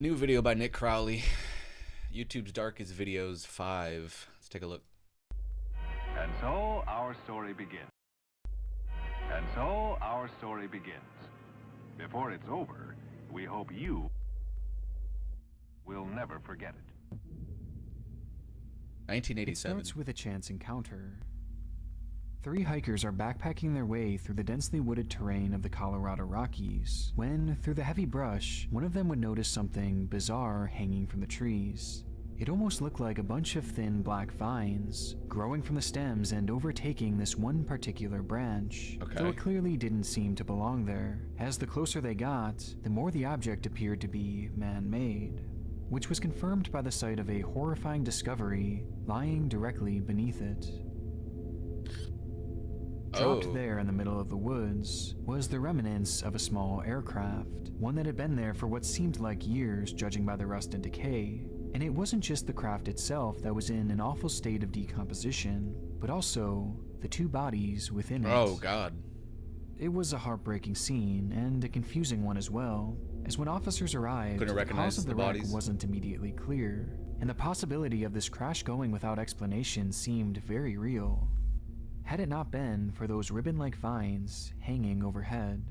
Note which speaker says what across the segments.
Speaker 1: New video by Nick Crowley. YouTube's Darkest Videos 5. Let's take a look.
Speaker 2: And so our story begins. And so our story begins. Before it's over, we hope you will never forget it.
Speaker 1: 1987.
Speaker 3: It starts with a chance encounter. Three hikers are backpacking their way through the densely wooded terrain of the Colorado Rockies when, through the heavy brush, one of them would notice something bizarre hanging from the trees. It almost looked like a bunch of thin black vines growing from the stems and overtaking this one particular branch, though it clearly didn't seem to belong there. As the closer they got, the more the object appeared to be man-made, which was confirmed by the sight of a horrifying discovery lying directly beneath it. Dropped there in the middle of the woods was the remnants of a small aircraft, one that had been there for what seemed like years judging by the rust and decay. And it wasn't just the craft itself that was in an awful state of decomposition, but also the two bodies within it.
Speaker 1: Oh God.
Speaker 3: It was a heartbreaking scene, and a confusing one as well, as when officers arrived, the cause of the wreck wasn't immediately clear, and the possibility of this crash going without explanation seemed very real, had it not been for those ribbon-like vines hanging overhead.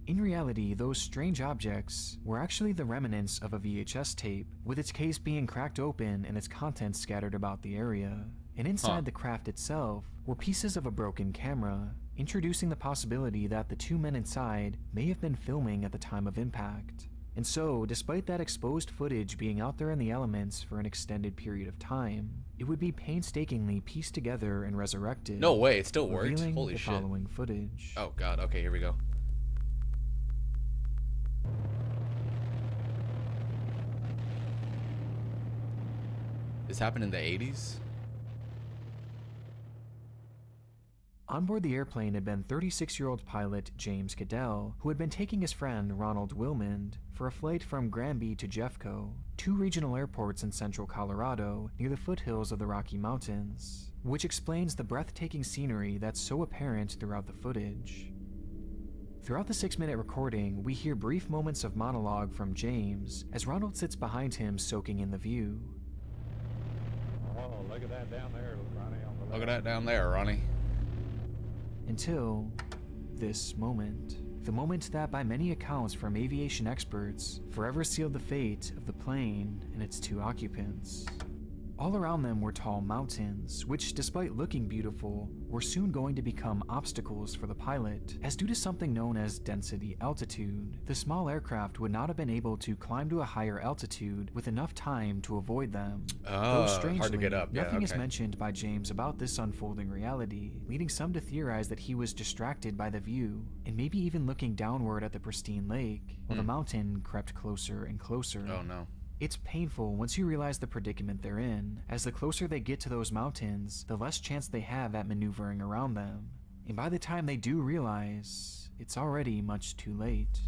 Speaker 3: In reality, those strange objects were actually the remnants of a VHS tape, with its case being cracked open and its contents scattered about the area. And inside the craft itself were pieces of a broken camera, introducing the possibility that the two men inside may have been filming at the time of impact. And so, despite that exposed footage being out there in the elements for an extended period of time, it would be painstakingly pieced together and resurrected.
Speaker 1: No way, it still worked.
Speaker 3: Revealing
Speaker 1: Holy
Speaker 3: the
Speaker 1: shit.
Speaker 3: following footage.
Speaker 1: Oh God, okay, here we go. This happened in the 80s?
Speaker 3: On board the airplane had been 36-year-old pilot James Cadell, who had been taking his friend Ronald Wilmond for a flight from Granby to Jeffco, two regional airports in central Colorado near the foothills of the Rocky Mountains, which explains the breathtaking scenery that's so apparent throughout the footage. Throughout the 6-minute recording, we hear brief moments of monologue from James as Ronald sits behind him soaking in the view.
Speaker 4: Oh, look at that down there, Ronnie.
Speaker 1: Look at that down there, Ronnie.
Speaker 3: Until this moment. The moment that, by many accounts from aviation experts, forever sealed the fate of the plane and its two occupants. All around them were tall mountains, which, despite looking beautiful, were soon going to become obstacles for the pilot, as due to something known as density altitude, the small aircraft would not have been able to climb to a higher altitude with enough time to avoid them. Though strangely,
Speaker 1: hard to get up.
Speaker 3: nothing is mentioned by James about this unfolding reality, leading some to theorize that he was distracted by the view, and maybe even looking downward at the pristine lake, while the mountain crept closer and closer.
Speaker 1: Oh no.
Speaker 3: It's painful once you realize the predicament they're in, as the closer they get to those mountains, the less chance they have at maneuvering around them. And by the time they do realize, it's already much too late.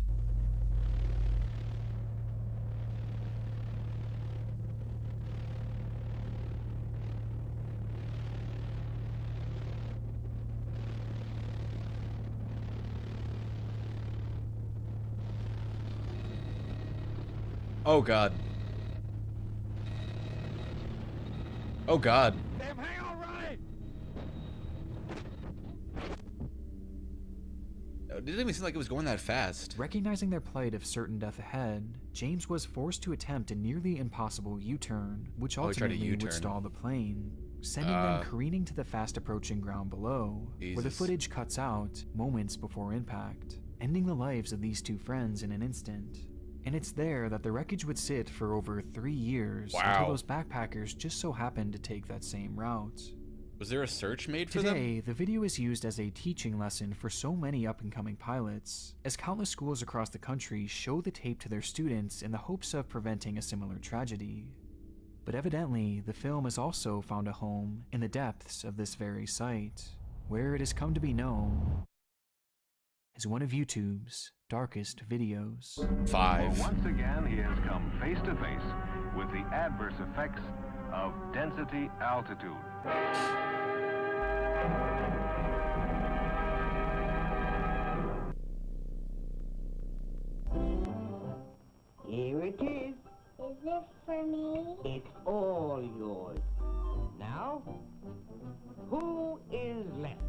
Speaker 1: Oh God. Oh God.
Speaker 4: Damn, hang on, Ronnie!
Speaker 1: It didn't even seem like it was going that fast.
Speaker 3: Recognizing their plight of certain death ahead, James was forced to attempt a nearly impossible U-turn, which ultimately would stall the plane, sending them careening to the fast-approaching ground below, where the footage cuts out moments before impact, ending the lives of these two friends in an instant. And it's there that the wreckage would sit for over 3 years until those backpackers just so happened to take that same route.
Speaker 1: Was there a search made for them?
Speaker 3: Today, the video is used as a teaching lesson for so many up-and-coming pilots, as countless schools across the country show the tape to their students in the hopes of preventing a similar tragedy. But evidently, the film has also found a home in the depths of this very site, where it has come to be known as one of YouTube's darkest videos.
Speaker 1: 5.
Speaker 2: Well, once again, he has come face to face with the adverse effects of density altitude.
Speaker 5: Here it this for me?
Speaker 6: It's all yours. Now, who is left?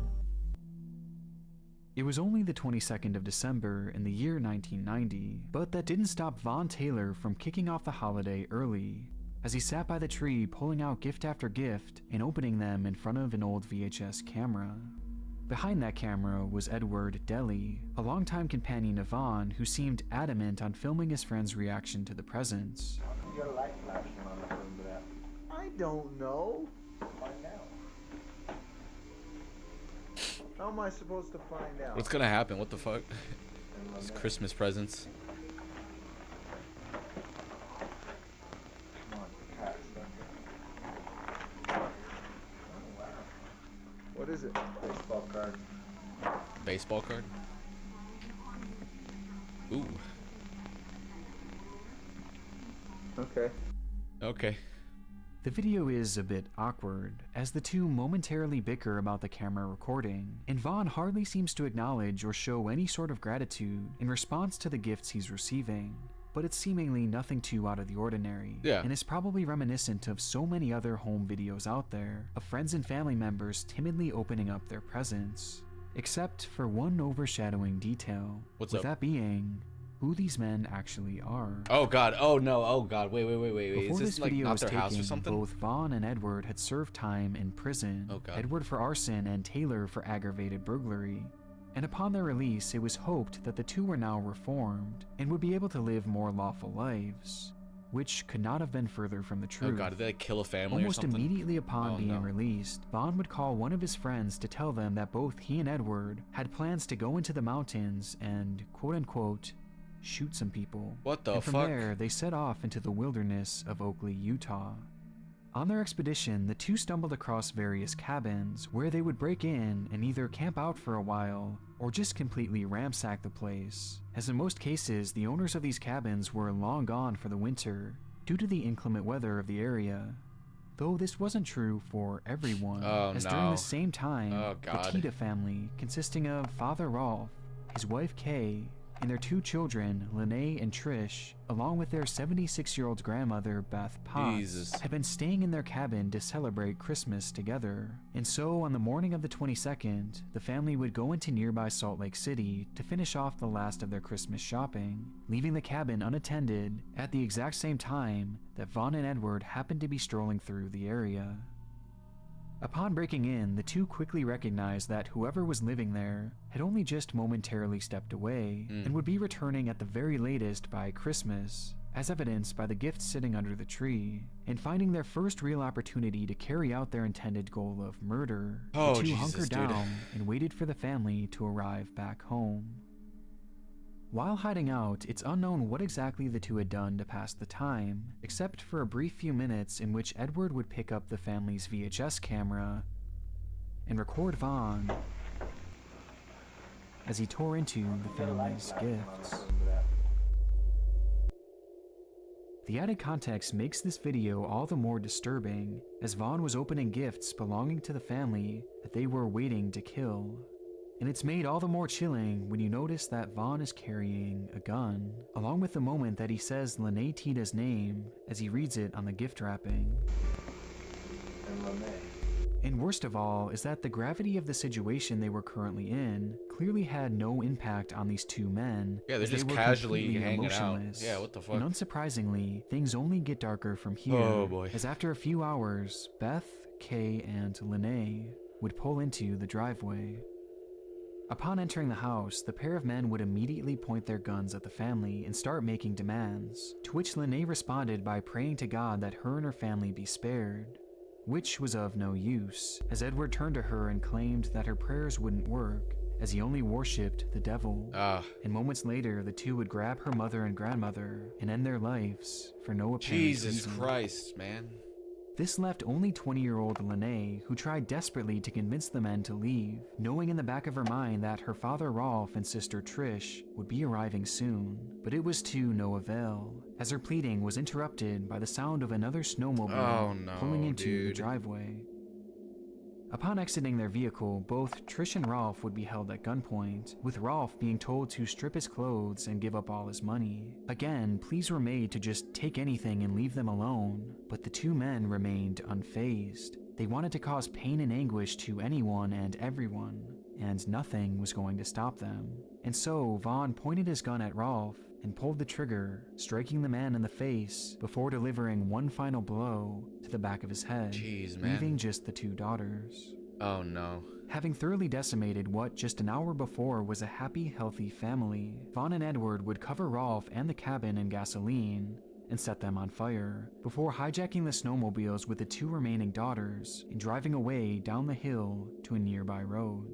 Speaker 3: It was only the 22nd of December in the year 1990, but that didn't stop Vaughn Taylor from kicking off the holiday early, as he sat by the tree pulling out gift after gift and opening them in front of an old VHS camera. Behind that camera was Edward Deli, a longtime companion of Vaughn who seemed adamant on filming his friend's reaction to the presents.
Speaker 7: You got a light flashing on the front of that. I don't know. Find out. How am I supposed to find out?
Speaker 1: What's gonna happen? What the fuck? These Christmas presents.
Speaker 7: Come on, pass that. Oh, wow. What is it? Baseball card.
Speaker 1: Baseball card? Ooh.
Speaker 7: Okay.
Speaker 1: Okay.
Speaker 3: The video is a bit awkward, as the two momentarily bicker about the camera recording, and Vaughn hardly seems to acknowledge or show any sort of gratitude in response to the gifts he's receiving. But it's seemingly nothing too out of the ordinary, and is probably reminiscent of so many other home videos out there, of friends and family members timidly opening up their presents. Except for one overshadowing detail, with that being who these men actually are.
Speaker 1: Oh god, oh no, oh god, wait.
Speaker 3: Before
Speaker 1: Is this like
Speaker 3: video
Speaker 1: not
Speaker 3: was
Speaker 1: their house or
Speaker 3: taken,
Speaker 1: something?
Speaker 3: both Vaughn and Edward had served time in prison.
Speaker 1: Oh god.
Speaker 3: Edward for arson and Taylor for aggravated burglary. And upon their release, it was hoped that the two were now reformed and would be able to live more lawful lives, which could not have been further from the truth.
Speaker 1: Oh god, did they like kill a family
Speaker 3: Almost
Speaker 1: or something?
Speaker 3: immediately upon being released, Vaughn would call one of his friends to tell them that both he and Edward had plans to go into the mountains and, quote-unquote, shoot some people.
Speaker 1: What the
Speaker 3: and from
Speaker 1: fuck?
Speaker 3: there, they set off into the wilderness of Oakley, Utah. On their expedition, the two stumbled across various cabins where they would break in and either camp out for a while or just completely ransack the place, as in most cases, the owners of these cabins were long gone for the winter due to the inclement weather of the area. Though this wasn't true for everyone, as during the same time, the Tita family, consisting of Father Rolf, his wife Kay, and their two children, Lene and Trish, along with their 76-year-old grandmother, Beth Potts, had been staying in their cabin to celebrate Christmas together. And so, on the morning of the 22nd, the family would go into nearby Salt Lake City to finish off the last of their Christmas shopping, leaving the cabin unattended at the exact same time that Vaughn and Edward happened to be strolling through the area. Upon breaking in, the two quickly recognized that whoever was living there had only just momentarily stepped away and would be returning at the very latest by Christmas, as evidenced by the gifts sitting under the tree, and finding their first real opportunity to carry out their intended goal of murder. The two hunkered down and waited for the family to arrive back home. While hiding out, it's unknown what exactly the two had done to pass the time, except for a brief few minutes in which Edward would pick up the family's VHS camera and record Vaughn as he tore into the family's gifts. The added context makes this video all the more disturbing, as Vaughn was opening gifts belonging to the family that they were waiting to kill. And it's made all the more chilling when you notice that Vaughn is carrying a gun, along with the moment that he says Lene Tita's name as he reads it on the gift wrapping. And worst of all is that the gravity of the situation they were currently in clearly had no impact on these two men.
Speaker 1: Yeah, they're just casually hanging out. Yeah, what the fuck?
Speaker 3: And unsurprisingly, things only get darker from here.
Speaker 1: Oh boy.
Speaker 3: As after a few hours, Beth, Kay, and Lene would pull into the driveway. Upon entering the house, the pair of men would immediately point their guns at the family and start making demands, to which Lene responded by praying to God that her and her family be spared, which was of no use, as Edward turned to her and claimed that her prayers wouldn't work, as he only worshipped the devil. And moments later, the two would grab her mother and grandmother and end their lives for no apparent reason.
Speaker 1: Jesus Christ, man.
Speaker 3: This left only 20-year-old Lene, who tried desperately to convince the men to leave, knowing in the back of her mind that her father Rolf and sister Trish would be arriving soon. But it was to no avail, as her pleading was interrupted by the sound of another snowmobile pulling into the driveway. Upon exiting their vehicle, both Trish and Rolf would be held at gunpoint, with Rolf being told to strip his clothes and give up all his money. Again, pleas were made to just take anything and leave them alone, but the two men remained unfazed. They wanted to cause pain and anguish to anyone and everyone, and nothing was going to stop them. And so, Vaughn pointed his gun at Rolf and pulled the trigger, striking the man in the face before delivering one final blow to the back of his head, leaving just the two daughters.
Speaker 1: Oh no.
Speaker 3: Having thoroughly decimated what just an hour before was a happy, healthy family, Vaughn and Edward would cover Rolf and the cabin in gasoline and set them on fire, before hijacking the snowmobiles with the two remaining daughters and driving away down the hill to a nearby road.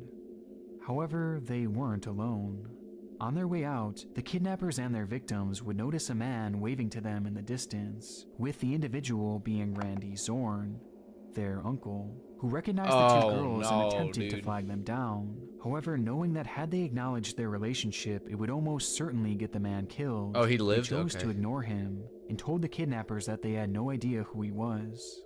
Speaker 3: However, they weren't alone. On their way out, the kidnappers and their victims would notice a man waving to them in the distance, with the individual being Randy Zorn, their uncle, who recognized the two girls and attempted to flag them down. However, knowing that had they acknowledged their relationship, it would almost certainly get the man killed,
Speaker 1: he lived?
Speaker 3: They chose to ignore him and told the kidnappers that they had no idea who he was.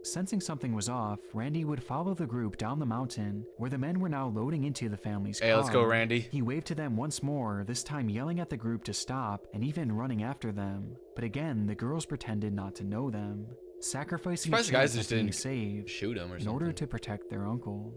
Speaker 3: Sensing something was off, Randy would follow the group down the mountain, where the men were now loading into the family's car.
Speaker 1: Hey, let's go, Randy.
Speaker 3: He waved to them once more, this time yelling at the group to stop and even running after them. But again, the girls pretended not to know them, sacrificing a chance of being saved
Speaker 1: shoot him or
Speaker 3: in order to protect their uncle.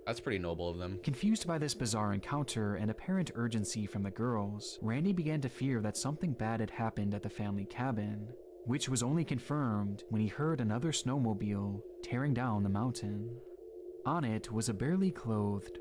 Speaker 1: That's pretty noble of them.
Speaker 3: Confused by this bizarre encounter and apparent urgency from the girls, Randy began to fear that something bad had happened at the family cabin, which was only confirmed when he heard another snowmobile tearing down the mountain. On it was a barely clothed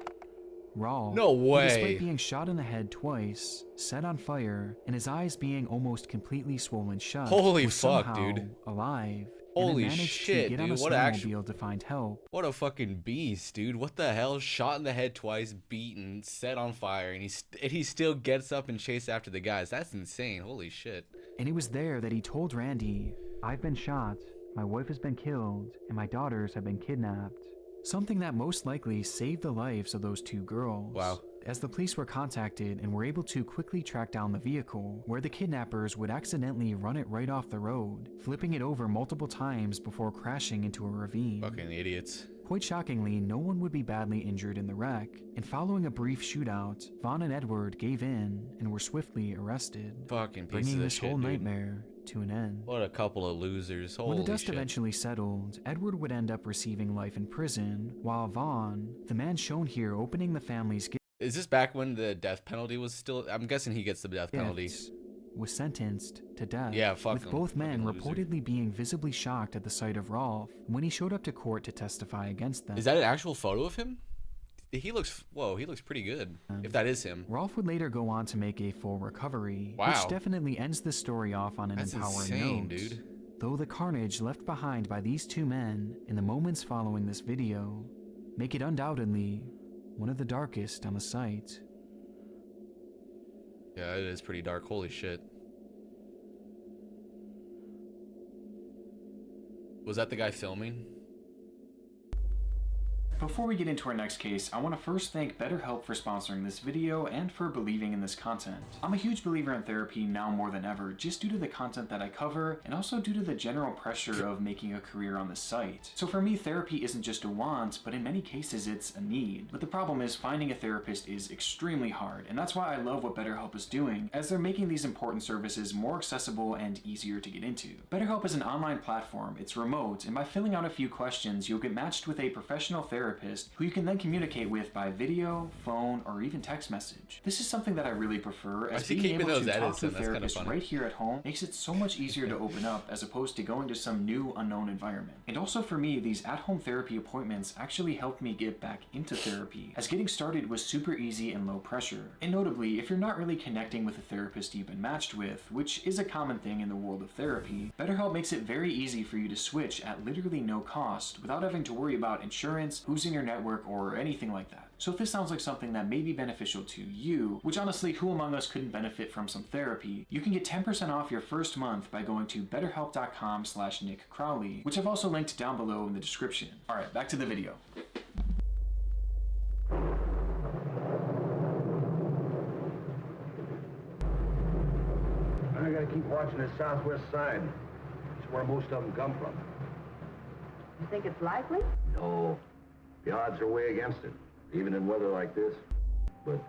Speaker 3: Rolf.
Speaker 1: No way!
Speaker 3: Who, despite being shot in the head twice, set on fire, and his eyes being almost completely swollen shut,
Speaker 1: holy
Speaker 3: was
Speaker 1: fuck,
Speaker 3: somehow
Speaker 1: dude.
Speaker 3: Alive.
Speaker 1: Holy
Speaker 3: and managed
Speaker 1: shit,
Speaker 3: to get
Speaker 1: dude.
Speaker 3: on a
Speaker 1: What
Speaker 3: snowmobile to find help.
Speaker 1: What a fucking beast, dude. What the hell? Shot in the head twice, beaten, set on fire, and he still gets up and chases after the guys. That's insane. Holy shit.
Speaker 3: And it was there that he told Randy, "I've been shot, my wife has been killed, and my daughters have been kidnapped." Something that most likely saved the lives of those two girls.
Speaker 1: Wow.
Speaker 3: As the police were contacted and were able to quickly track down the vehicle, where the kidnappers would accidentally run it right off the road, flipping it over multiple times before crashing into a ravine.
Speaker 1: Fucking idiots.
Speaker 3: Quite shockingly, no one would be badly injured in the wreck, and following a brief shootout, Vaughn and Edward gave in and were swiftly arrested,
Speaker 1: Fucking pieces
Speaker 3: bringing
Speaker 1: of
Speaker 3: this
Speaker 1: shit,
Speaker 3: whole
Speaker 1: dude.
Speaker 3: nightmare to an end.
Speaker 1: What a couple of losers. Holy
Speaker 3: When the dust
Speaker 1: shit.
Speaker 3: eventually settled, Edward would end up receiving life in prison, while Vaughn, the man shown here opening the family's
Speaker 1: Is this back when the death penalty was still... I'm guessing he gets the death penalty.
Speaker 3: was sentenced to death,
Speaker 1: Yeah, fuck
Speaker 3: with
Speaker 1: him.
Speaker 3: both men
Speaker 1: Fucking loser.
Speaker 3: reportedly being visibly shocked at the sight of Rolf when he showed up to court to testify against them.
Speaker 1: Is that an actual photo of him? He looks... Whoa, he looks pretty good. If that is him.
Speaker 3: Rolf would later go on to make a full recovery,
Speaker 1: Wow.
Speaker 3: which definitely ends the story off on an
Speaker 1: That's
Speaker 3: empowering
Speaker 1: insane,
Speaker 3: note.
Speaker 1: dude.
Speaker 3: Though the carnage left behind by these two men in the moments following this video make it undoubtedly one of the darkest on the site.
Speaker 1: Yeah, it is pretty dark. Holy shit. Was that the guy filming?
Speaker 3: Before we get into our next case, I want to first thank BetterHelp for sponsoring this video and for believing in this content. I'm a huge believer in therapy now more than ever, just due to the content that I cover and also due to the general pressure of making a career on this site. So for me, therapy isn't just a want, but in many cases it's a need. But the problem is finding a therapist is extremely hard, and that's why I love what BetterHelp is doing, as they're making these important services more accessible and easier to get into. BetterHelp is an online platform, it's remote, and by filling out a few questions, you'll get matched with a professional therapist who you can then communicate with by video, phone, or even text message. This is something that I really prefer, as being able to talk to a therapist right here at home makes it so much easier to open up as opposed to going to some new unknown environment. And also for me, these at-home therapy appointments actually helped me get back into therapy, as getting started was super easy and low pressure. And notably, if you're not really connecting with a therapist you've been matched with, which is a common thing in the world of therapy, BetterHelp makes it very easy for you to switch at literally no cost without having to worry about insurance, who's in your network, or anything like that. So if this sounds like something that may be beneficial to you, which honestly, who among us couldn't benefit from some therapy, you can get 10% off your first month by going to betterhelp.com/Nick Crowley, which I've also linked down below in the description. Alright, back to the video.
Speaker 6: I gotta keep watching the southwest side. It's where most of them come from.
Speaker 5: You think it's likely?
Speaker 6: No. The odds are way against it, even in weather like this. But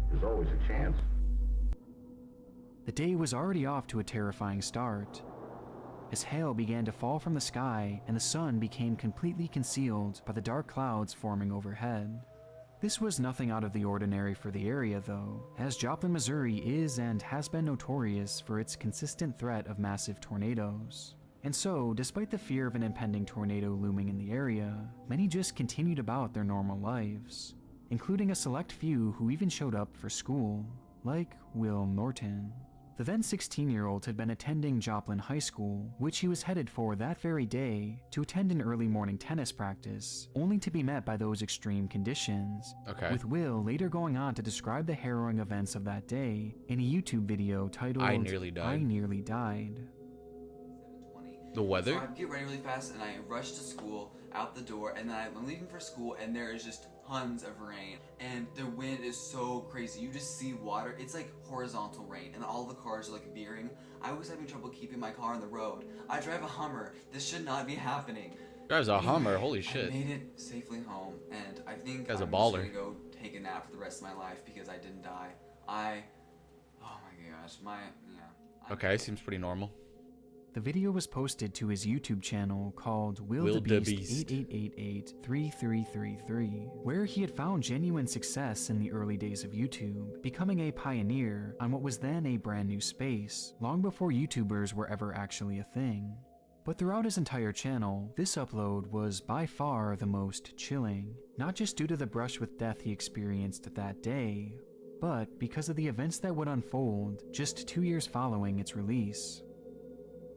Speaker 6: there's always a chance.
Speaker 3: The day was already off to a terrifying start, as hail began to fall from the sky and the sun became completely concealed by the dark clouds forming overhead. This was nothing out of the ordinary for the area though, as Joplin, Missouri is and has been notorious for its consistent threat of massive tornadoes. And so, despite the fear of an impending tornado looming in the area, many just continued about their normal lives, including a select few who even showed up for school, like Will Norton. The then 16-year-old had been attending Joplin High School, which he was headed for that very day to attend an early morning tennis practice, only to be met by those extreme conditions, with Will later going on to describe the harrowing events of that day in a YouTube video titled,
Speaker 1: I Nearly Died.
Speaker 3: I Nearly Died.
Speaker 1: The weather?
Speaker 5: So I get ready really fast and I rush to school, out the door, and then I'm leaving for school and there is just tons of rain. And the wind is so crazy. You just see water. It's like horizontal rain and all the cars are like veering. I was having trouble keeping my car on the road. I drive a Hummer. This should not be happening.
Speaker 1: Drives a Hummer, holy shit.
Speaker 5: I made it safely home and I think
Speaker 1: Guy's a
Speaker 5: I'm
Speaker 1: baller.
Speaker 5: just gonna go take a nap for the rest of my life because I didn't die. Oh my gosh,
Speaker 1: Okay, seems pretty normal.
Speaker 3: The video was posted to his YouTube channel called Wildebeest 88883333, where he had found genuine success in the early days of YouTube, becoming a pioneer on what was then a brand new space, long before YouTubers were ever actually a thing. But throughout his entire channel, this upload was by far the most chilling, not just due to the brush with death he experienced that day, but because of the events that would unfold just 2 years following its release.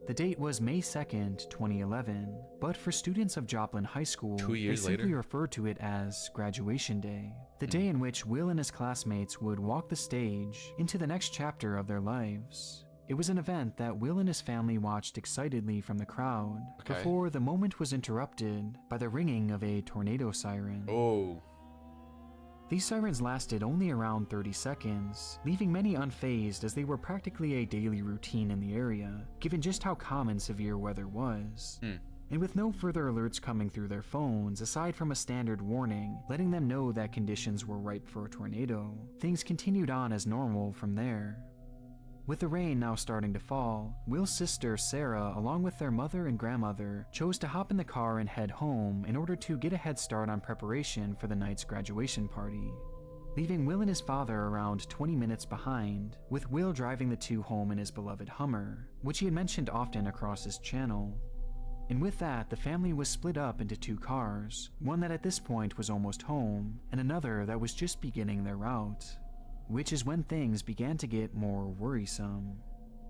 Speaker 3: The date was May 2nd, 2011, but for students of Joplin High School,
Speaker 1: 2 years
Speaker 3: they simply
Speaker 1: later?
Speaker 3: referred to it as Graduation Day, the day in which Will and his classmates would walk the stage into the next chapter of their lives. It was an event that Will and his family watched excitedly from the crowd, before the moment was interrupted by the ringing of a tornado siren.
Speaker 1: Oh.
Speaker 3: These sirens lasted only around 30 seconds, leaving many unfazed as they were practically a daily routine in the area, given just how common severe weather was. And with no further alerts coming through their phones, aside from a standard warning letting them know that conditions were ripe for a tornado, things continued on as normal from there. With the rain now starting to fall, Will's sister Sarah, along with their mother and grandmother, chose to hop in the car and head home in order to get a head start on preparation for the night's graduation party, leaving Will and his father around 20 minutes behind, with Will driving the two home in his beloved Hummer, which he had mentioned often across his channel. And with that, the family was split up into two cars, one that at this point was almost home, and another that was just beginning their route. Which is when things began to get more worrisome.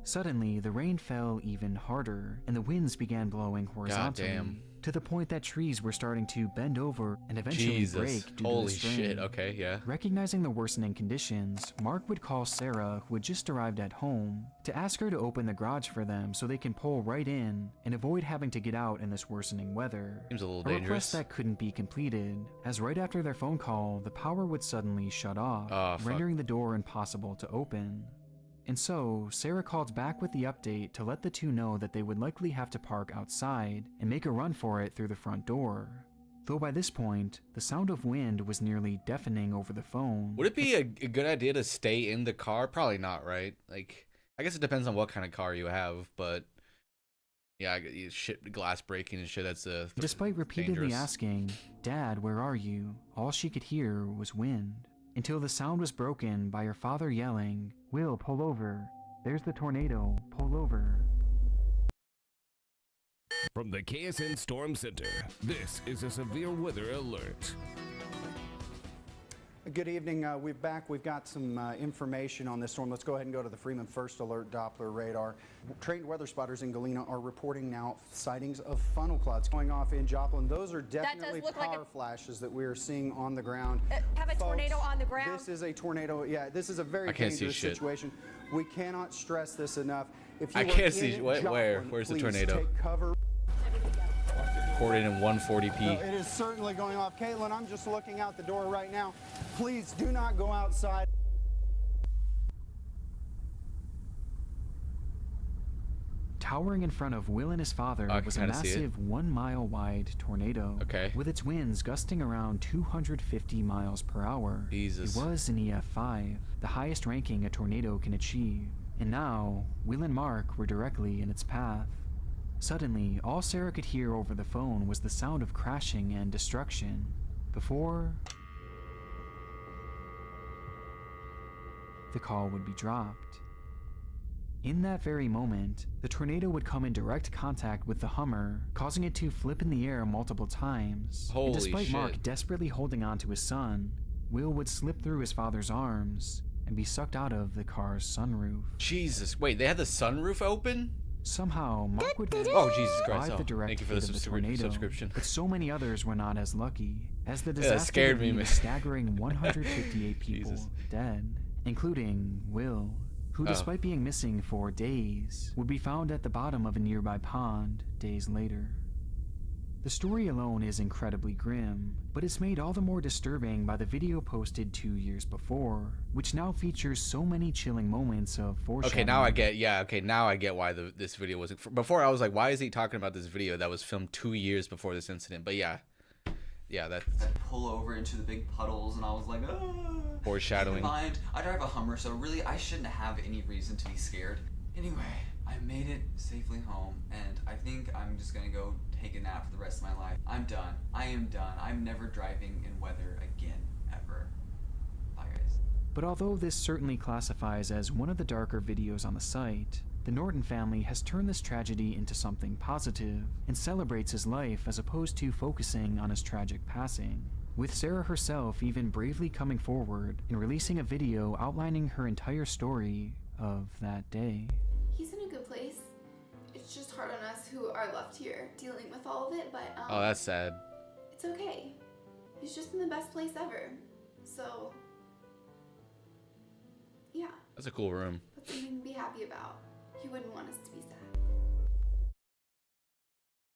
Speaker 3: Suddenly, the rain fell even harder, and the winds began blowing horizontally, to the point that trees were starting to bend over and eventually break due to the strain.
Speaker 1: Holy shit, okay, yeah.
Speaker 3: Recognizing the worsening conditions, Mark would call Sarah, who had just arrived at home, to ask her to open the garage for them so they can pull right in and avoid having to get out in this worsening weather.
Speaker 1: Seems a little
Speaker 3: A
Speaker 1: dangerous.
Speaker 3: request that couldn't be completed, as right after their phone call, the power would suddenly shut off, rendering the door impossible to open. And so, Sarah called back with the update to let the two know that they would likely have to park outside and make a run for it through the front door. Though by this point, the sound of wind was nearly deafening over the phone.
Speaker 1: Would it be a good idea to stay in the car? Probably not, right? Like, I guess it depends on what kind of car you have, but yeah, shit, glass breaking and shit, that's
Speaker 3: Despite repeatedly
Speaker 1: dangerous.
Speaker 3: asking, "Dad, where are you?" all she could hear was wind, until the sound was broken by her father yelling, "Will, pull over. There's the tornado. Pull over."
Speaker 8: From the KSN Storm Center, this is a severe weather alert.
Speaker 9: Good evening. We've got some information on this storm. Let's go ahead and go to the Freeman First Alert Doppler radar. Trained weather spotters in Galena are reporting now sightings of funnel clouds going off in Joplin. Those are definitely power flashes that we are seeing on the ground.
Speaker 10: Have a tornado on the ground?
Speaker 9: This is a tornado. Yeah, this is a very dangerous situation. We cannot stress this enough. If you
Speaker 1: I can't see. Where's the tornado?
Speaker 9: Take cover.
Speaker 1: Recorded in 140p.
Speaker 9: It is certainly going off. Caitlin, I'm just looking out the door right now. Please do not go outside.
Speaker 3: Towering in front of Will and his father was a massive 1 mile wide tornado.
Speaker 1: Okay.
Speaker 3: With its winds gusting around 250 miles per hour.
Speaker 1: Jesus.
Speaker 3: It was an EF5, the highest ranking a tornado can achieve. And now, Will and Mark were directly in its path. Suddenly, all Sarah could hear over the phone was the sound of crashing and destruction. Before the call would be dropped. In that very moment, the tornado would come in direct contact with the Hummer, causing it to flip in the air multiple times.
Speaker 1: Holy
Speaker 3: and despite
Speaker 1: shit.
Speaker 3: Mark desperately holding on to his son, Will would slip through his father's arms and be sucked out of the car's sunroof.
Speaker 1: Jesus, wait, they had the sunroof open?
Speaker 3: Somehow, Mark would manage
Speaker 1: Oh, Jesus
Speaker 3: to
Speaker 1: Christ.
Speaker 3: survive the direct
Speaker 1: Thank you for
Speaker 3: hit
Speaker 1: the
Speaker 3: of the tornado,
Speaker 1: subscription.
Speaker 3: but so many others were not as lucky, as the
Speaker 1: Yeah, that
Speaker 3: disaster
Speaker 1: scared
Speaker 3: would
Speaker 1: me,
Speaker 3: leave
Speaker 1: man.
Speaker 3: a staggering 158 people
Speaker 1: Jesus.
Speaker 3: dead, including Will, who, despite being missing for days, would be found at the bottom of a nearby pond days later. The story alone is incredibly grim, but it's made all the more disturbing by the video posted 2 years before, which now features so many chilling moments of foreshadowing.
Speaker 1: Okay, now I get, now I get why this video wasn't. Before I was like, why is he talking about this video that was filmed 2 years before this incident? But yeah, that's
Speaker 5: I'd pull over into the big puddles, and I was like, ah.
Speaker 1: foreshadowing.
Speaker 5: Keep in mind, I drive a Hummer, so really I shouldn't have any reason to be scared. Anyway, I made it safely home, and I think I'm just gonna go take a nap for the rest of my life. I'm done. I am done. I'm never driving in weather again, ever. Bye, guys.
Speaker 3: But although this certainly classifies as one of the darker videos on the site, the Norton family has turned this tragedy into something positive and celebrates his life as opposed to focusing on his tragic passing, with Sarah herself even bravely coming forward and releasing a video outlining her entire story of that day.
Speaker 11: He's in a good place. It's just hard on us who are left here dealing with all of it, but
Speaker 1: Oh, that's sad.
Speaker 11: it's okay. He's just in the best place ever. So yeah.
Speaker 1: That's a cool room.
Speaker 11: But something to be happy about. He wouldn't want us to be sad.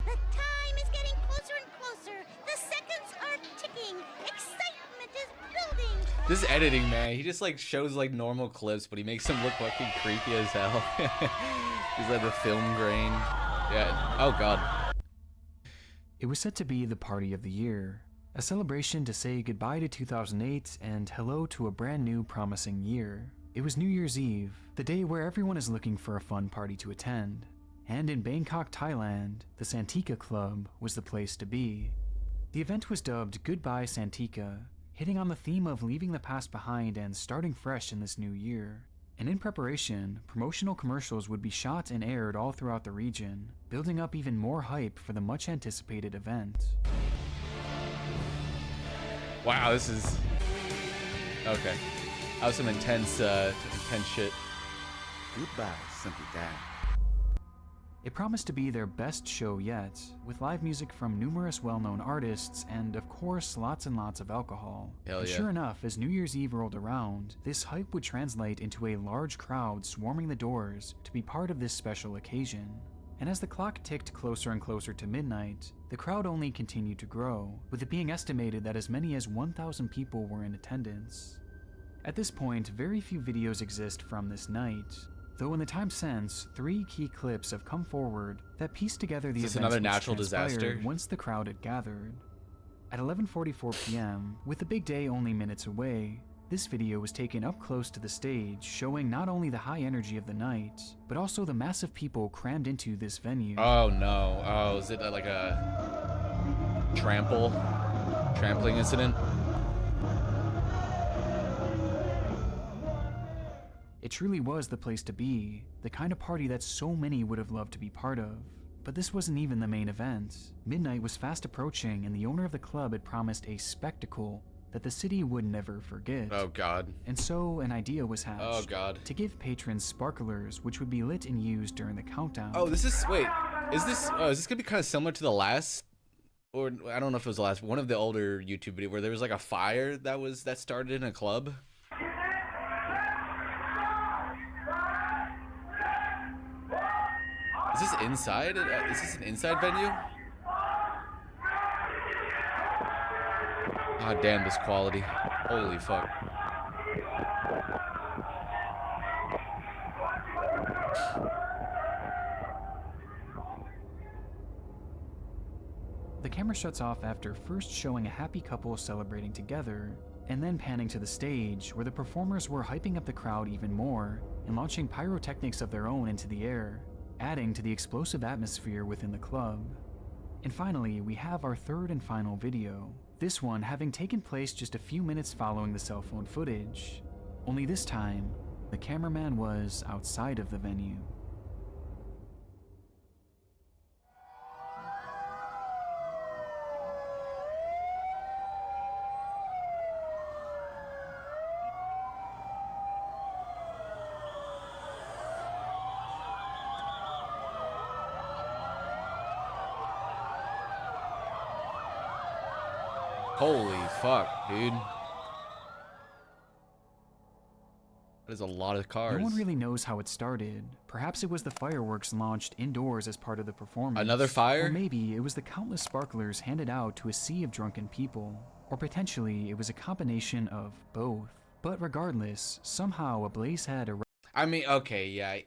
Speaker 12: The time is getting closer and closer. The seconds are ticking. Excitement is building.
Speaker 1: This editing, man, he just like shows like normal clips, but he makes them look fucking creepy as hell. He's like the film grain. Yeah. Oh god.
Speaker 3: It was set to be the party of the year, a celebration to say goodbye to 2008 and hello to a brand new promising year. It was New Year's Eve, the day where everyone is looking for a fun party to attend. And in Bangkok, Thailand, the Santika Club was the place to be. The event was dubbed Goodbye Santika, hitting on the theme of leaving the past behind and starting fresh in this new year. And in preparation, promotional commercials would be shot and aired all throughout the region, building up even more hype for the much anticipated event.
Speaker 1: Wow, this is okay. That was some intense shit.
Speaker 13: Goodbye, Santika.
Speaker 3: It promised to be their best show yet, with live music from numerous well-known artists and, of course, lots and lots of alcohol.
Speaker 1: Hell
Speaker 3: and
Speaker 1: yeah.
Speaker 3: sure enough, as New Year's Eve rolled around, this hype would translate into a large crowd swarming the doors to be part of this special occasion. And as the clock ticked closer and closer to midnight, the crowd only continued to grow, with it being estimated that as many as 1,000 people were in attendance. At this point, very few videos exist from this night, though in the time since, 3 key clips have come forward that piece together the
Speaker 1: Is this
Speaker 3: events
Speaker 1: another
Speaker 3: which
Speaker 1: natural
Speaker 3: transpired
Speaker 1: disaster?
Speaker 3: once the crowd had gathered. At 11:44 p.m., with the big day only minutes away, this video was taken up close to the stage, showing not only the high energy of the night, but also the massive people crammed into this venue.
Speaker 1: Oh no. Oh, is it like a trampling incident?
Speaker 3: It truly was the place to be, the kind of party that so many would have loved to be part of. But this wasn't even the main event. Midnight was fast approaching and the owner of the club had promised a spectacle that the city would never forget.
Speaker 1: Oh god.
Speaker 3: And so an idea was hatched.
Speaker 1: Oh god.
Speaker 3: To give patrons sparklers which would be lit and used during the countdown.
Speaker 1: Oh, this is is this gonna be kind of similar to the last, or I don't know if it was the last, one of the older YouTube videos where there was like a fire that started in a club? Is this inside? Is this an inside venue? Ah, damn, this quality. Holy fuck.
Speaker 3: The camera shuts off after first showing a happy couple celebrating together, and then panning to the stage where the performers were hyping up the crowd even more and launching pyrotechnics of their own into the air, adding to the explosive atmosphere within the club. And finally, we have our third and final video, this one having taken place just a few minutes following the cell phone footage. Only this time, the cameraman was outside of the venue.
Speaker 1: Holy fuck, dude. That is a lot of cars.
Speaker 3: No one really knows how it started. Perhaps it was the fireworks launched indoors as part of the performance.
Speaker 1: Another fire?
Speaker 3: Or maybe it was the countless sparklers handed out to a sea of drunken people. Or potentially it was a combination of both. But regardless, somehow a blaze had erupted.
Speaker 1: I mean, okay, yeah.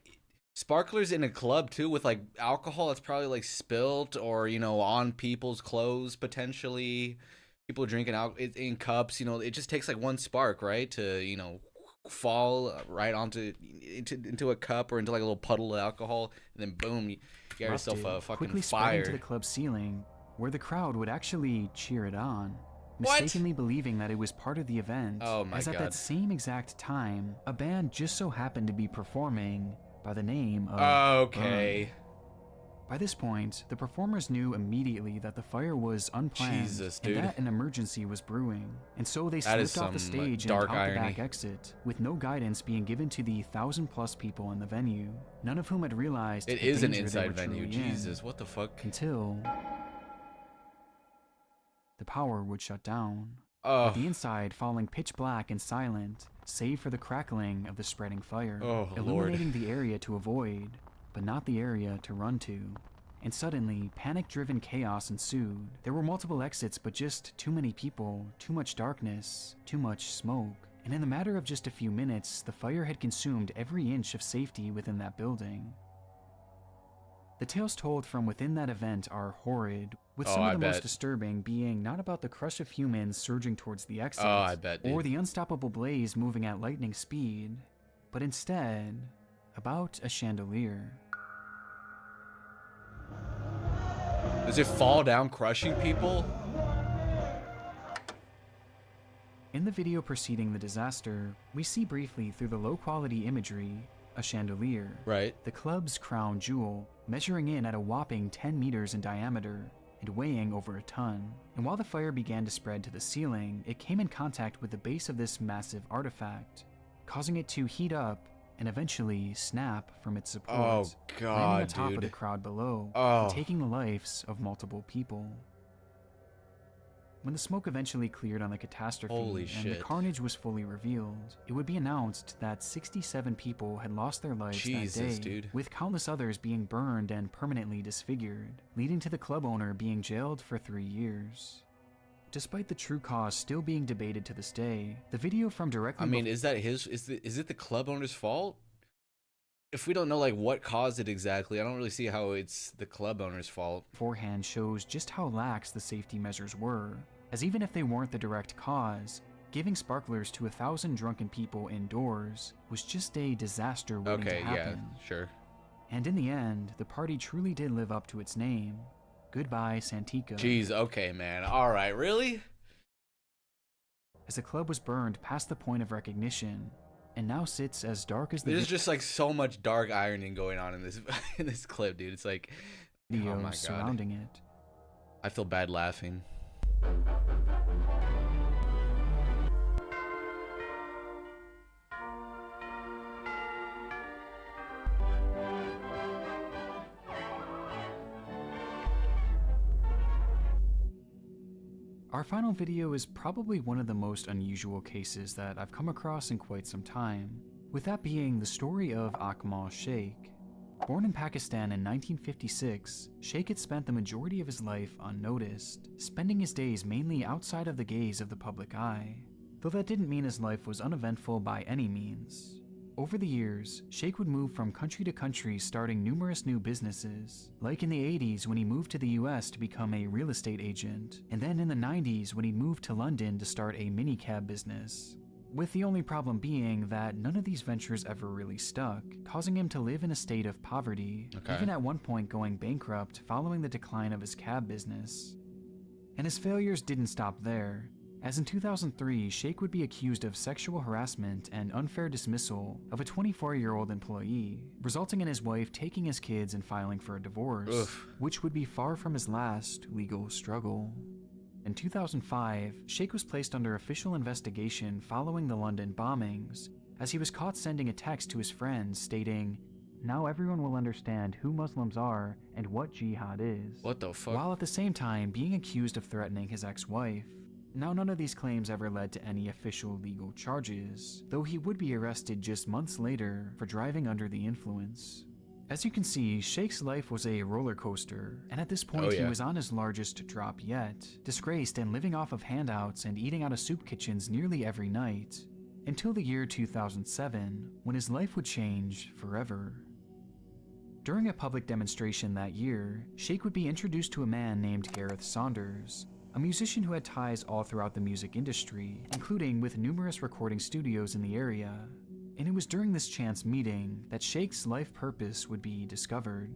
Speaker 1: Sparklers in a club too with like alcohol that's probably like spilt or, you know, on people's clothes potentially. People drinking out in cups, you know, it just takes like one spark, right, to, you know, fall right into a cup or into like a little puddle of alcohol, and then boom, you got yourself a fucking
Speaker 3: quickly
Speaker 1: fire.
Speaker 3: Spreading to the club ceiling, where the crowd would actually cheer it on, mistakenly believing that it was part of the event.
Speaker 1: Oh my
Speaker 3: as at
Speaker 1: God.
Speaker 3: that same exact time, a band just so happened to be performing by the name of
Speaker 1: Okay.
Speaker 3: By this point, the performers knew immediately that the fire was unplanned
Speaker 1: Jesus, dude.
Speaker 3: and that an emergency was brewing. And so they
Speaker 1: That is
Speaker 3: slipped off the
Speaker 1: some
Speaker 3: stage and
Speaker 1: dark
Speaker 3: out the back
Speaker 1: irony.
Speaker 3: exit, with no guidance being given to the 1,000+ people in the venue, none of whom had realized
Speaker 1: It
Speaker 3: the
Speaker 1: is an
Speaker 3: danger they
Speaker 1: inside
Speaker 3: were
Speaker 1: venue.
Speaker 3: truly in,
Speaker 1: Jesus, what the fuck?
Speaker 3: until the power would shut down.
Speaker 1: Oh.
Speaker 3: With the inside falling pitch black and silent, save for the crackling of the spreading fire,
Speaker 1: Oh,
Speaker 3: illuminating the area to avoid, but not the area to run to. And suddenly, panic-driven chaos ensued. There were multiple exits, but just too many people, too much darkness, too much smoke. And in the matter of just a few minutes, the fire had consumed every inch of safety within that building. The tales told from within that event are horrid, with some of the most disturbing being not about the crush of humans surging towards the exit, or the unstoppable blaze moving at lightning speed, but instead, about a chandelier.
Speaker 1: Does it fall down crushing people?
Speaker 3: In the video preceding the disaster, we see briefly through the low-quality imagery a chandelier.
Speaker 1: Right.
Speaker 3: The club's crown jewel, measuring in at a whopping 10 meters in diameter and weighing over a ton. And while the fire began to spread to the ceiling, it came in contact with the base of this massive artifact, causing it to heat up and eventually snap from its support,
Speaker 1: Oh God,
Speaker 3: landing on top
Speaker 1: dude.
Speaker 3: of the crowd below,
Speaker 1: Oh.
Speaker 3: and taking the lives of multiple people. When the smoke eventually cleared on the catastrophe
Speaker 1: Holy
Speaker 3: and
Speaker 1: shit.
Speaker 3: the carnage was fully revealed, it would be announced that 67 people had lost their lives
Speaker 1: Jesus,
Speaker 3: that day,
Speaker 1: dude.
Speaker 3: with countless others being burned and permanently disfigured, leading to the club owner being jailed for 3 years. Despite the true cause still being debated to this day, the video from directly
Speaker 1: I mean, is that his? Is it the club owner's fault? If we don't know like what caused it exactly, I don't really see how it's the club owner's fault.
Speaker 3: beforehand shows just how lax the safety measures were, as even if they weren't the direct cause, giving sparklers to 1,000 drunken people indoors was just a disaster waiting
Speaker 1: Okay,
Speaker 3: to happen.
Speaker 1: yeah, sure.
Speaker 3: And in the end, the party truly did live up to its name. Goodbye, Santika.
Speaker 1: Jeez, okay, man. All right, really?
Speaker 3: As the club was burned past the point of recognition, and now sits as dark as the
Speaker 1: There's just like so much dark irony going on in this in this clip, dude. It's like,
Speaker 3: video
Speaker 1: oh my God.
Speaker 3: surrounding it.
Speaker 1: I feel bad laughing.
Speaker 3: Our final video is probably one of the most unusual cases that I've come across in quite some time, with that being the story of Akmal Sheikh. Born in Pakistan in 1956, Sheikh had spent the majority of his life unnoticed, spending his days mainly outside of the gaze of the public eye, though that didn't mean his life was uneventful by any means. Over the years, Sheikh would move from country to country starting numerous new businesses, like in the 80s when he moved to the US to become a real estate agent, and then in the 90s when he moved to London to start a minicab business. With the only problem being that none of these ventures ever really stuck, causing him to live in a state of poverty, even at one point going bankrupt following the decline of his cab business. And his failures didn't stop there, as in 2003, Sheikh would be accused of sexual harassment and unfair dismissal of a 24-year-old employee, resulting in his wife taking his kids and filing for a divorce, which would be far from his last legal struggle. In 2005, Sheikh was placed under official investigation following the London bombings, as he was caught sending a text to his friends stating, "Now everyone will understand who Muslims are and what jihad is."
Speaker 1: What the fuck?
Speaker 3: While at the same time being accused of threatening his ex-wife. Now, none of these claims ever led to any official legal charges, though he would be arrested just months later for driving under the influence. As you can see, Sheikh's life was a roller coaster, and at this point he was on his largest drop yet, disgraced and living off of handouts and eating out of soup kitchens nearly every night, until the year 2007, when his life would change forever. During a public demonstration that year, Sheikh would be introduced to a man named Gareth Saunders, a musician who had ties all throughout the music industry, including with numerous recording studios in the area. And it was during this chance meeting that Sheikh's life purpose would be discovered.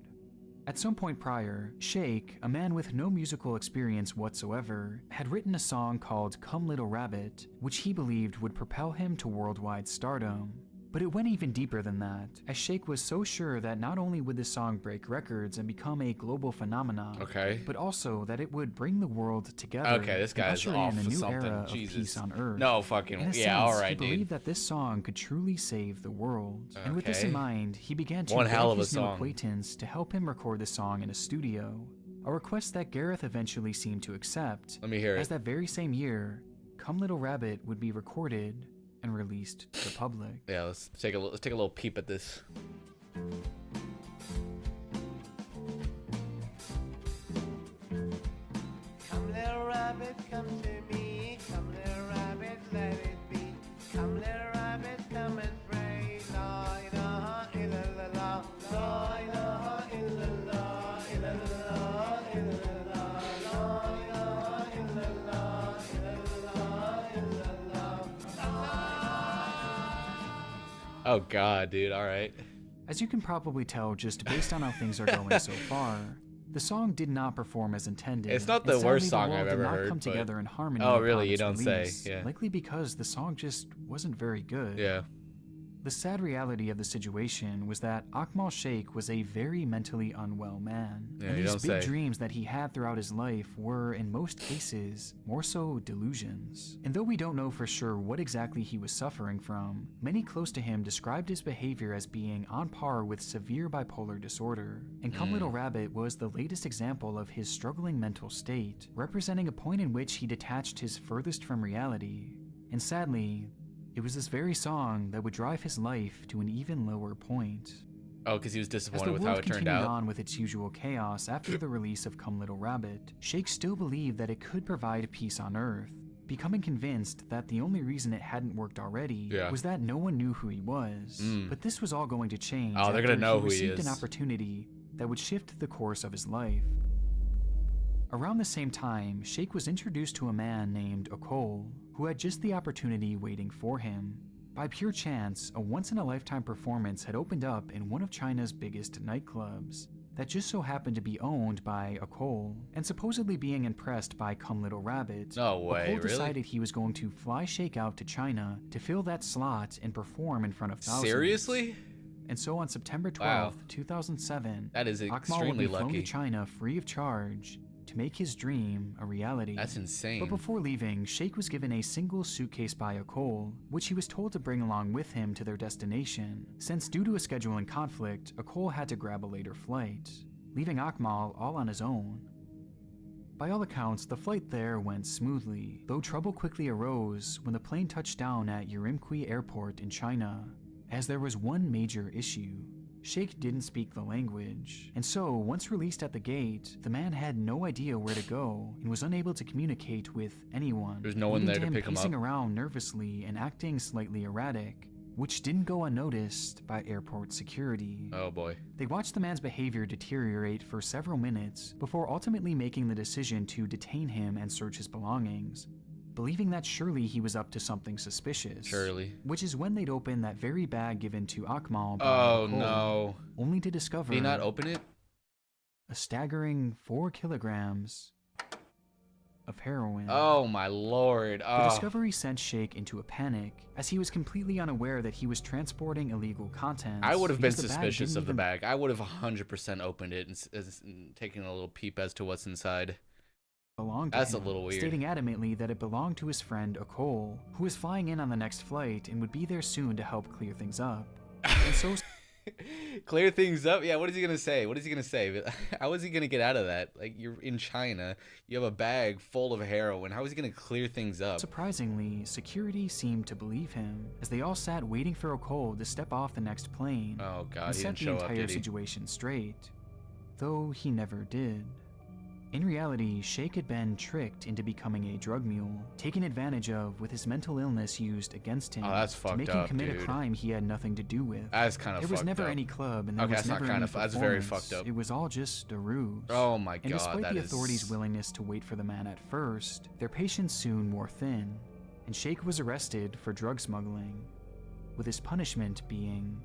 Speaker 3: At some point prior, Sheikh, a man with no musical experience whatsoever, had written a song called "Come Little Rabbit," which he believed would propel him to worldwide stardom. But it went even deeper than that, as Sheikh was so sure that not only would this song break records and become a global phenomenon, but also that it would bring the world together.
Speaker 1: Okay, this guy's off
Speaker 3: a new
Speaker 1: something.
Speaker 3: era
Speaker 1: Jesus.
Speaker 3: Of peace on Earth.
Speaker 1: No fucking
Speaker 3: in a
Speaker 1: yeah,
Speaker 3: sense,
Speaker 1: all right,
Speaker 3: he believed
Speaker 1: dude.
Speaker 3: that this song could truly save the world. And with this in mind, he began to
Speaker 1: One
Speaker 3: beg
Speaker 1: hell of a
Speaker 3: his new
Speaker 1: song.
Speaker 3: acquaintance to help him record the song in a studio, a request that Gareth eventually seemed to accept.
Speaker 1: Let me hear it.
Speaker 3: As that very same year, "Come Little Rabbit" would be recorded and released to the public.
Speaker 1: Yeah, let's take a little peep at this.
Speaker 14: Come little rabbit, come to me. Come little rabbit, let it be. Come little rabbit, come and pray. La ilaha illallah. La ilaha illallah. Illallah, illallah. La ilaha illallah. Illallah, illallah.
Speaker 1: Oh god, dude, all right.
Speaker 3: As you can probably tell just based on how things are going so far, the song did not perform as intended.
Speaker 1: It's not the
Speaker 3: and
Speaker 1: worst
Speaker 3: sadly,
Speaker 1: song I've
Speaker 3: did
Speaker 1: ever
Speaker 3: not
Speaker 1: heard,
Speaker 3: come
Speaker 1: but-
Speaker 3: together in harmony.
Speaker 1: Oh,
Speaker 3: upon
Speaker 1: really? You
Speaker 3: its
Speaker 1: don't say,
Speaker 3: release,
Speaker 1: yeah.
Speaker 3: Likely because the song just wasn't very good.
Speaker 1: Yeah.
Speaker 3: The sad reality of the situation was that Akmal Sheikh was a very mentally unwell man,
Speaker 1: Yeah,
Speaker 3: and
Speaker 1: you
Speaker 3: these
Speaker 1: don't
Speaker 3: big
Speaker 1: say.
Speaker 3: dreams that he had throughout his life were, in most cases, more so delusions. And though we don't know for sure what exactly he was suffering from, many close to him described his behavior as being on par with severe bipolar disorder. And Come Little Rabbit was the latest example of his struggling mental state, representing a point in which he detached his furthest from reality. And sadly, it was this very song that would drive his life to an even lower point.
Speaker 1: Oh, because he was
Speaker 3: As the
Speaker 1: disappointed with
Speaker 3: world
Speaker 1: how it turned
Speaker 3: continued
Speaker 1: out.
Speaker 3: on with its usual chaos after the release of Come Little Rabbit, Sheikh still believed that it could provide peace on Earth, becoming convinced that the only reason it hadn't worked already was that no one knew who he was. But this was all going to change
Speaker 1: Oh, they're gonna
Speaker 3: after
Speaker 1: know who he
Speaker 3: received
Speaker 1: is.
Speaker 3: an opportunity that would shift the course of his life. Around the same time, Sheikh was introduced to a man named Okol, who had just the opportunity waiting for him. By pure chance, a once-in-a-lifetime performance had opened up in one of China's biggest nightclubs that just so happened to be owned by Okol, and supposedly being impressed by Come Little Rabbit,
Speaker 1: No way,
Speaker 3: Okol
Speaker 1: really?
Speaker 3: decided he was going to fly Sheikh out to China to fill that slot and perform in front of thousands.
Speaker 1: Seriously?
Speaker 3: And so on September 12th,
Speaker 1: Wow.
Speaker 3: 2007,
Speaker 1: That is
Speaker 3: Akmal would
Speaker 1: extremely
Speaker 3: be flown
Speaker 1: lucky.
Speaker 3: to China free of charge to make his dream a reality.
Speaker 1: That's insane.
Speaker 3: But before leaving, Sheikh was given a single suitcase by Okol, which he was told to bring along with him to their destination, since due to a scheduling conflict, Okol had to grab a later flight, leaving Akmal all on his own. By all accounts, the flight there went smoothly, though trouble quickly arose when the plane touched down at Urumqi Airport in China, as there was one major issue. Sheikh didn't speak the language, and so once released at the gate, the man had no idea where to go and was unable to communicate with anyone.
Speaker 1: There's no one
Speaker 3: leading
Speaker 1: there to
Speaker 3: him
Speaker 1: pick him
Speaker 3: pacing
Speaker 1: up.
Speaker 3: around nervously and acting slightly erratic, which didn't go unnoticed by airport security.
Speaker 1: Oh boy.
Speaker 3: They watched the man's behavior deteriorate for several minutes before ultimately making the decision to detain him and search his belongings, believing that surely he was up to something suspicious.
Speaker 1: Surely.
Speaker 3: Which is when they'd open that very bag given to Akmal by
Speaker 1: Oh
Speaker 3: Nicole,
Speaker 1: no.
Speaker 3: only to discover...
Speaker 1: Did he not open it?
Speaker 3: A staggering 4 kilograms of heroin.
Speaker 1: Oh my lord.
Speaker 3: The discovery sent Sheikh into a panic, as he was completely unaware that he was transporting illegal contents.
Speaker 1: I would have been suspicious of the bag. I would have 100% opened it and taken a little peep as to what's inside. That's a little weird.
Speaker 3: Stating adamantly that it belonged to his friend Akol, who was flying in on the next flight and would be there soon to help clear things up. And so...
Speaker 1: Clear things up? Yeah, what is he gonna say? What is he gonna say? How is he gonna get out of that? Like, you're in China, you have a bag full of heroin. How is he gonna clear things up?
Speaker 3: Surprisingly, security seemed to believe him, as they all sat waiting for Akol to step off the next plane.
Speaker 1: Oh god,
Speaker 3: and
Speaker 1: he
Speaker 3: set
Speaker 1: didn't show
Speaker 3: the
Speaker 1: up,
Speaker 3: entire
Speaker 1: did he?
Speaker 3: situation straight. Though he never did. In reality, Sheikh had been tricked into becoming a drug mule, taken advantage of with his mental illness used against him to make him commit a crime he had nothing to do with.
Speaker 1: That's kind of fucked up.
Speaker 3: There was never any club, and there was never any performance.
Speaker 1: That's very fucked up.
Speaker 3: It was all just a ruse.
Speaker 1: Oh my god,
Speaker 3: and despite the authorities' willingness to wait for the man at first, their patience soon wore thin, and Sheikh was arrested for drug smuggling, with his punishment being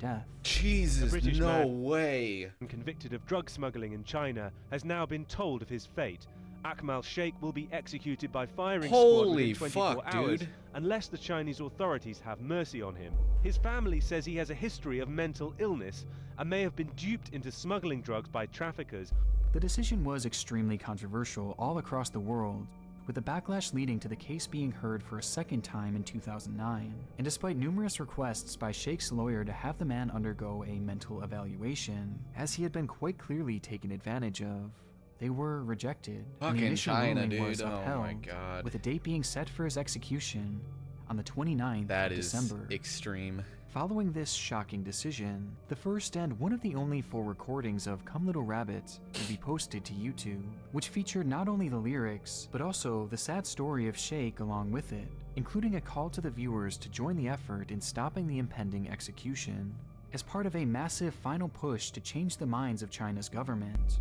Speaker 3: death.
Speaker 1: Jesus,
Speaker 15: British
Speaker 1: no
Speaker 15: man
Speaker 1: way.
Speaker 15: Convicted of drug smuggling in China has now been told of his fate. Akmal Sheikh will be executed by firing squad within 24 hours unless the Chinese authorities have mercy on him. His family says he has a history of mental illness and may have been duped into smuggling drugs by traffickers.
Speaker 3: The decision was extremely controversial all across the world, with the backlash leading to the case being heard for a second time in 2009. And despite numerous requests by Sheikh's lawyer to have the man undergo a mental evaluation, as he had been quite clearly taken advantage of, they were rejected. And the initial ruling was upheld,
Speaker 1: my god.
Speaker 3: with a date being set for his execution on the 29th of December.
Speaker 1: That is extreme.
Speaker 3: Following this shocking decision, the first and one of the only 4 recordings of Come Little Rabbit will be posted to YouTube, which featured not only the lyrics, but also the sad story of Sheikh along with it, including a call to the viewers to join the effort in stopping the impending execution, as part of a massive final push to change the minds of China's government.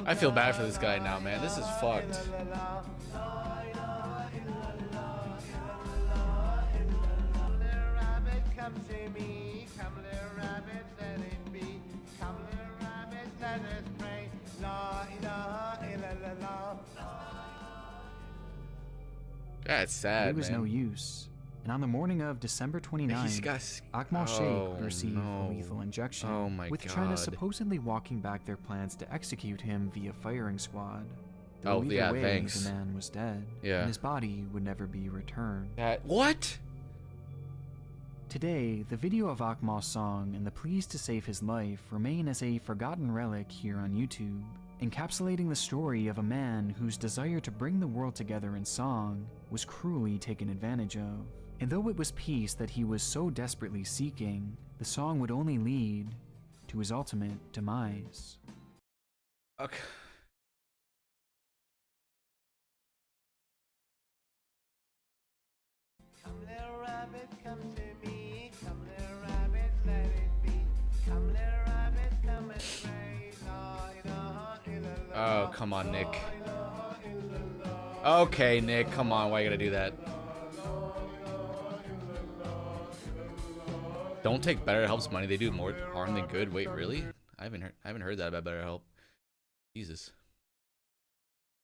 Speaker 1: I feel bad for this guy now, man. This is fucked.
Speaker 14: Come to me, come little rabbit, let it be. Come little rabbit, let us pray. La ilaha illallah.
Speaker 1: That's sad,
Speaker 3: It was
Speaker 1: man.
Speaker 3: no use. And on the morning of December 29th, Akmal Sheikh received a lethal injection,
Speaker 1: Oh my
Speaker 3: with
Speaker 1: god.
Speaker 3: China supposedly walking back their plans to execute him via firing squad.
Speaker 1: Oh,
Speaker 3: Either
Speaker 1: yeah,
Speaker 3: way,
Speaker 1: thanks.
Speaker 3: the man was dead,
Speaker 1: Yeah.
Speaker 3: and his body would never be returned.
Speaker 1: What?
Speaker 3: Today, the video of Akmal's song and the pleas to save his life remain as a forgotten relic here on YouTube, encapsulating the story of a man whose desire to bring the world together in song was cruelly taken advantage of. And though it was peace that he was so desperately seeking, the song would only lead to his ultimate demise.
Speaker 1: Okay.
Speaker 14: Come little rabbit, come to me. Come little rabbit, let it be. Come little rabbit, come and pray. La ilaha illallah.
Speaker 1: Oh, come on, Nick. Okay, Nick, come on. Why you gotta do that? Don't take BetterHelp's money. They do more harm than good. Wait, really? I haven't heard that about BetterHelp. Jesus.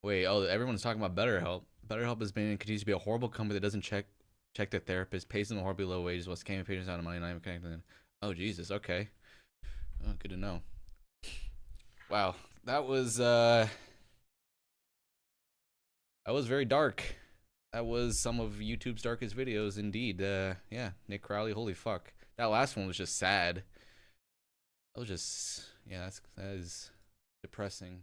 Speaker 1: Wait, oh, everyone's talking about BetterHelp. BetterHelp has been and continues to be a horrible company that doesn't check the therapist, pays them horribly low wages, while scamming patients out of money, not even connecting them. Oh, Jesus. Okay. Oh, good to know. Wow, that was very dark. That was some of YouTube's darkest videos, indeed. Yeah, Nick Crowley. Holy fuck. That last one was just sad. That was just, yeah, that is depressing.